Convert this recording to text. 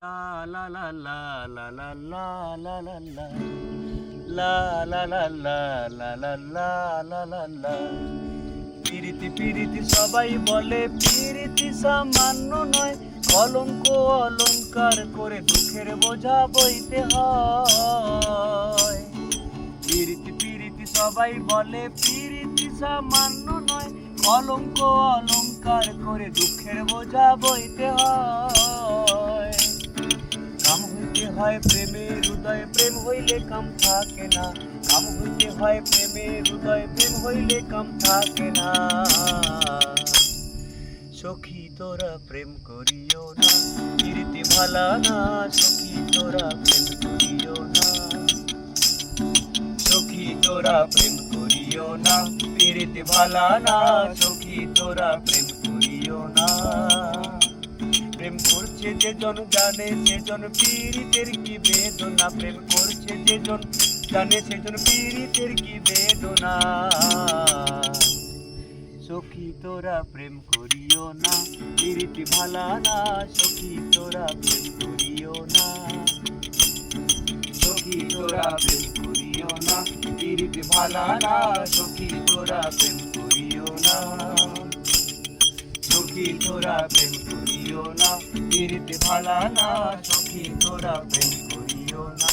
La la la la la la la la la la la la la la la la la la la la পিরিতি পিরিতি সবাই বলে পিরিতি সামান্য নয়, কলঙ্ক অলংকার করে দুঃখের বোঝা বইতে হয়। পিরিতি পিরিতি সবাই বলে পিরিতি সামান্য নয়, কলঙ্ক অলংকার করে দুঃখের বোঝা বইতে হয়। কাম হইতে হয় প্রেমের হৃদয়, প্রেম হইলে কাম থাকে না। কাম হইতে হয় প্রেমের হৃদয়, প্রেম হইলে কাম থাকে না। সখী তোরা প্রেম করিও না, পিরিতি ভালা না। সখী তোরা প্রেম করিও না, সখী তোরা প্রেম করিও না, পিরিতি ভালা না। সখী তোরা প্রেম করিও না। প্রেম করছে যেজন জানে সেজন পীড়িতের কি বেদনা। প্রেম করছে যেজন জানে সেজন পীড়িতের কি বেদনা। সখী তোরা প্রেম করিও না, পীড়িতি ভালা না। সখী তোরা প্রেম করিও না, সখী তোরা প্রেম করিও না, পীড়িতি ভালা না। সখী তোরা প্রেম করিও না, সখী তোরা প্রেম করিও না, পিরিতি ভালা না। সখী তোরা প্রেম করিও না।